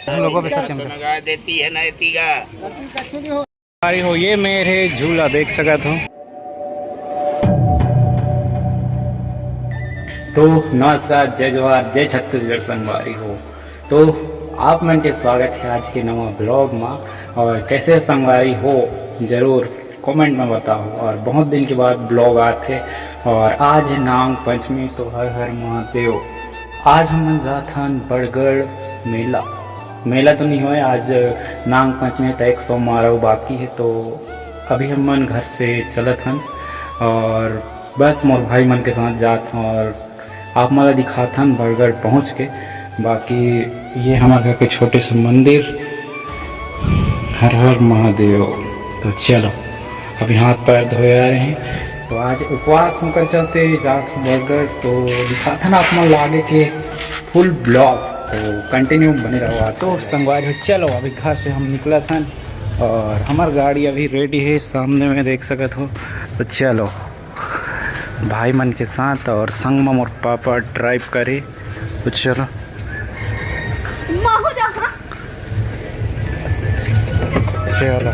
हम लोगों पे सच में देती है ना हो ये मेरे झूला देख सका तो नमस्कार, जय जवाहर, जय छत्तीसगढ़ संगवारी हो। तो आप मन के स्वागत है आज के नवा ब्लॉग में। और कैसे संगवारी हो जरूर कमेंट में बताओ। और बहुत दिन के बाद ब्लॉग आते और आज है नाग पंचमी, तो हर हर महादेव। आज हम जाथन बड़गढ़ मेला तो नहीं हुआ आज, नाग पंचमी तक एक सोमवार बाकी है। तो अभी हम मन घर से चलत हन और बस मोर भाई मन के साथ जात हूँ और आप मला दिखाता हन बड़गढ़ पहुँच के। बाकी ये हमारे घर के छोटे से मंदिर, हर हर महादेव। तो चलो अभी हाथ पैर धोए आ रहे हैं, तो आज उपवास होकर चलते जात हूँ बड़गढ़। तो दिखाता ना आप मन लागे के फुल ब्लॉग, तो कंटिन्यू बने रहो। तो संगवारी हो चलो अभी घर से हम निकला था और हमार गाड़ी अभी रेडी है, सामने में देख सकत हो। तो चलो भाई मन के साथ और संग में मोर पापा ड्राइव करे। तो चलो चलो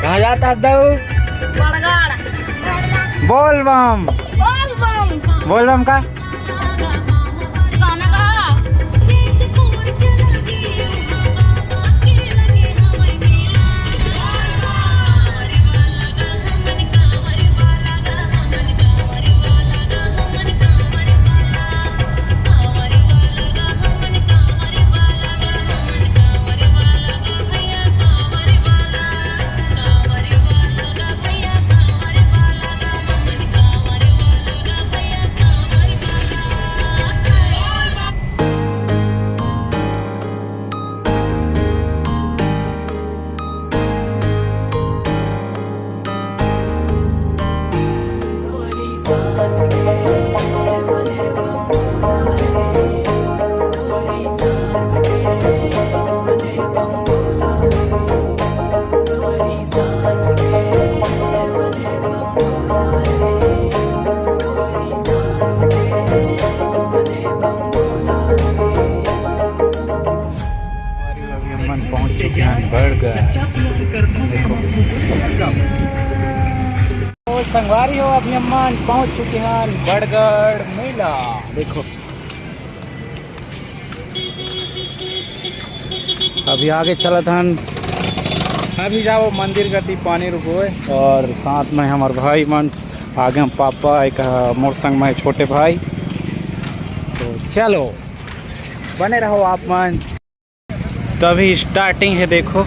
कहाँ जाता दाऊ? बोल बम बोल बम का पहुंच चुके हैं बड़गढ़। तो संगवारी हो अभी हम पहुंच चुके हैं बड़गढ़ मेला। देखो अभी आगे चला था, अभी जाओ मंदिर गति पानी रुको और साथ में हमारे भाई मन आगे, हम पापा एक मोर संग में छोटे भाई। तो चलो बने रहो आप मन। तो अभी स्टार्टिंग है देखो,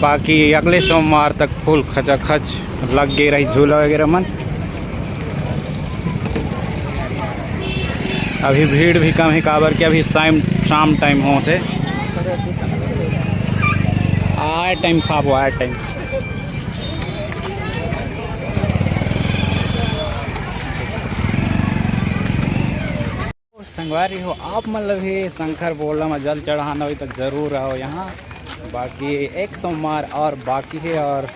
बाकी अगले सोमवार तक फुल खचाखच लग गई रही झूला वगैरह मन। अभी भीड़ भी कम है काबर के अभी शाम टाइम होते आए टाइम खाबो आए टाइम। संगवारी हो आप मतलब ही शंकर बोला में जल चढ़ाना हो तो ज़रूर आओ यहाँ। बाकी एक सोमवार और बाकी है और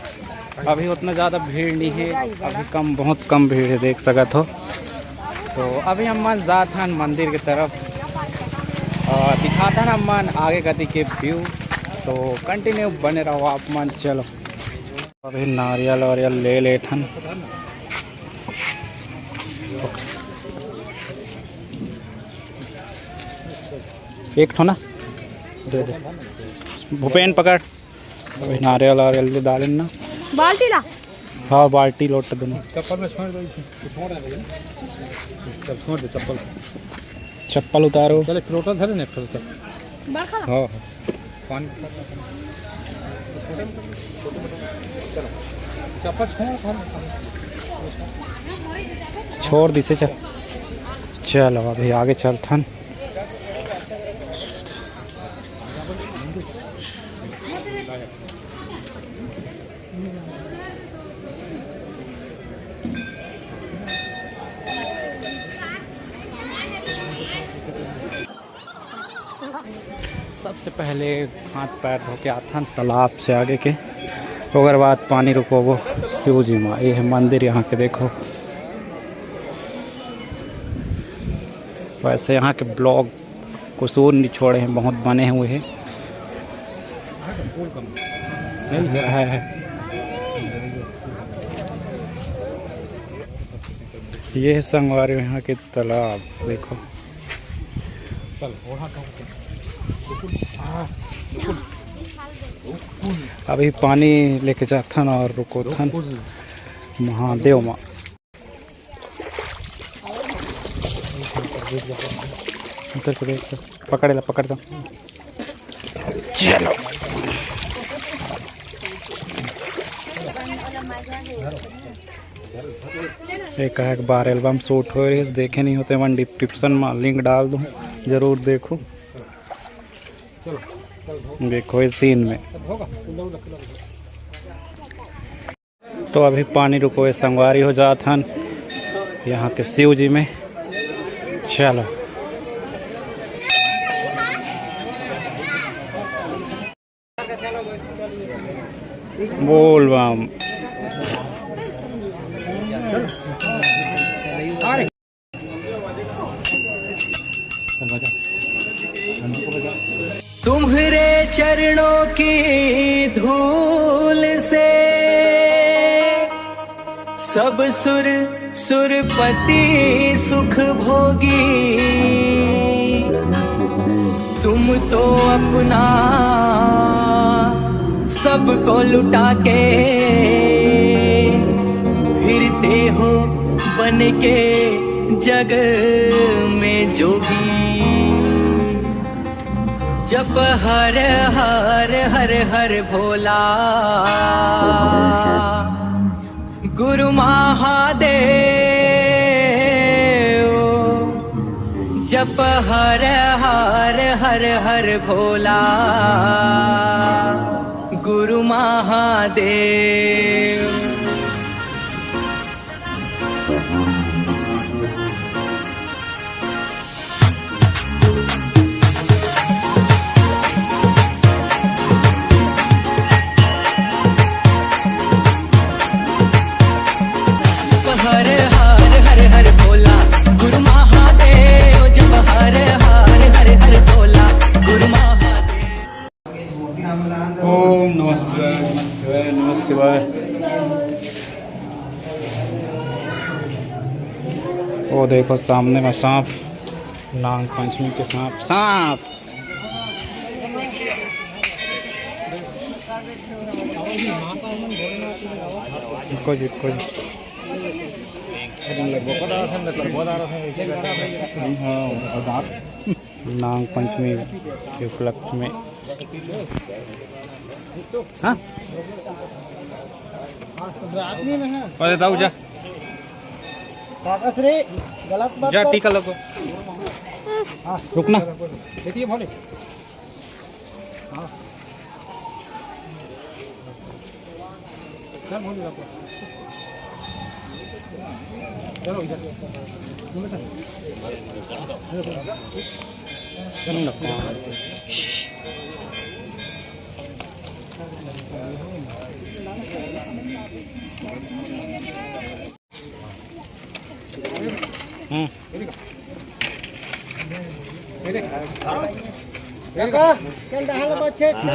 अभी उतना ज़्यादा भीड़ नहीं है, अभी बहुत कम भीड़ है देख सकत हो। तो अभी हम मन जाते हैं मंदिर की तरफ और दिखाता है हम मन आगे गति के व्यू। तो कंटिन्यू बने रहो आप मन। चलो अभी नारियल वारियल ले लेथन। एक ठो ना दे दे भूपेन पकड़। अभी नारियल वारियल डालें ना बाल्टी ला। हाँ बाल्टी लोट दोनों। चप्पल में छोड़ दो, छोड़ दे चप्पल, चप्पल उतारो। चले लोटा धरे ना फिर चल। हाँ पानी चप्पल छोड़ दी से। चलो अभी आगे चलथन। सबसे पहले हाथ पैर धो के आता तालाब से आगे के, ओकर बाद पानी रुको वो शिव जी माँ। ये है मंदिर यहाँ के देखो। वैसे यहाँ के ब्लॉग को शूर नहीं छोड़े हैं, बहुत बने हुए हैं। है। ये है संगवारी यहाँ के तालाब, देखो। अभी पानी लेके जाथन और रुको थन महादेव माँ। उत्तर प्रदेश पकड़े ला, पकड़ दो। चलो एक बार एल्बम शूट हो रही है, देखे नहीं होते वन डिस्क्रिप्शन में लिंक डाल दूँ, जरूर देखो। देखो इस सीन में तो अभी पानी रुको संगवारी हो जात हन यहाँ के शिव जी में। चलो बोल बम। तुम्हारे चरणों की धूल से सब सुरपति सुख भोगी, तुम तो अपना सबको लुटा के फिरते हो बन के जग में जोगी। जप हर हर हर हर भोला गुरु महादेव। जप हर हर हर हर भोला गुरु महादेव। हर हर हर हर भोला गुरु महादेव। जब हर हर हर हर भोला गुरु महादेव। ओम नमः शिवाय, नमः शिवाय, नमः शिवाय। वो देखो सामने में सांप, नाग पंचमी के सांप। कुछ नाग पंचमी के उपलक्ष्य में। हाँ बताओ जा गलत बात जा टीका लगो। रुकना देखिए भोले। चलो इधर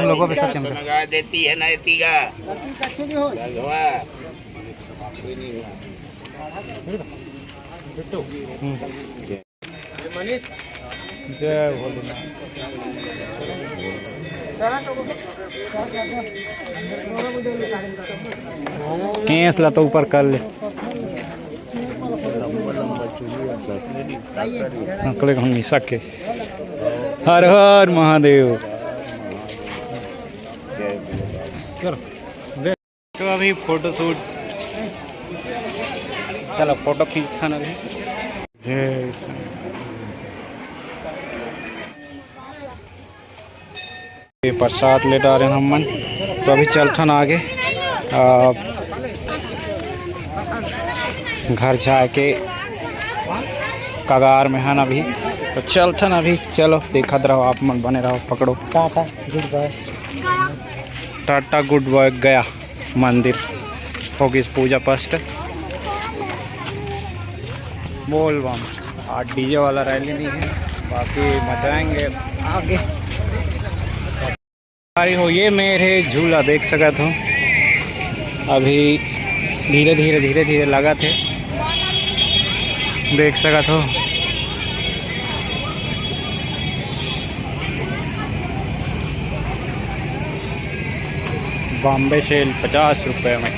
लोगों पे सब चमका लगा देती है ना एतीगा जय भोलेनाथ। केस ला तो ऊपर कर ले, संकले हम नहीं सके। हर हर महादेव। तो अभी फोटो शूट, चलो फोटो खींचता ना अभी। जय प्रसाद ले डाले हम मन। तो अभी चलथन आगे घर जाके कगार में हन अभी। तो चलथन अभी, चलो देखत रहो आप मन, बने रहो, पकड़ो। Tata good bye. Tata good bye. गया मंदिर होगी पूजा पस्ट। बोल बम। आज डीजे वाला रैली नहीं है, बाकी मचाएंगे आगे। भाई हो ये मेरे झूला देख सकत हो, अभी धीरे धीरे लगा थे, देख सकत हो। बॉम्बे सेल 50 रुपये में।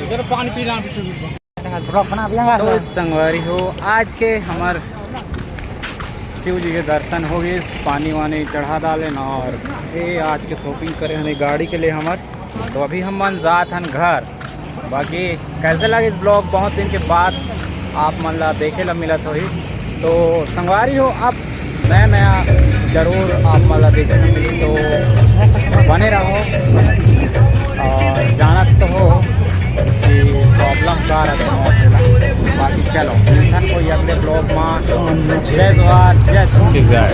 इधर पानी पी रहा तो संगवारी हो, आज के हमार शिव जी के दर्शन हो गए, पानी वानी चढ़ा डाले ना, और ये आज के शॉपिंग करे हमें गाड़ी के लिए हमार। तो अभी हम मन जात हन घर। बाकी कैसे लगे इस ब्लॉग, बहुत दिन के बाद आप मन ला देखे ला मिलत हो ही। तो संगवारी हो, आप नया जरूर आप मन ला देखे ला मिली, तो बने रहो। और जाना तो हो कि प्रॉब्लम का रहता, बाकी चलो मिलथन कोई अगले ब्लॉग में। जय जवाहर जय छत्तीसगढ़।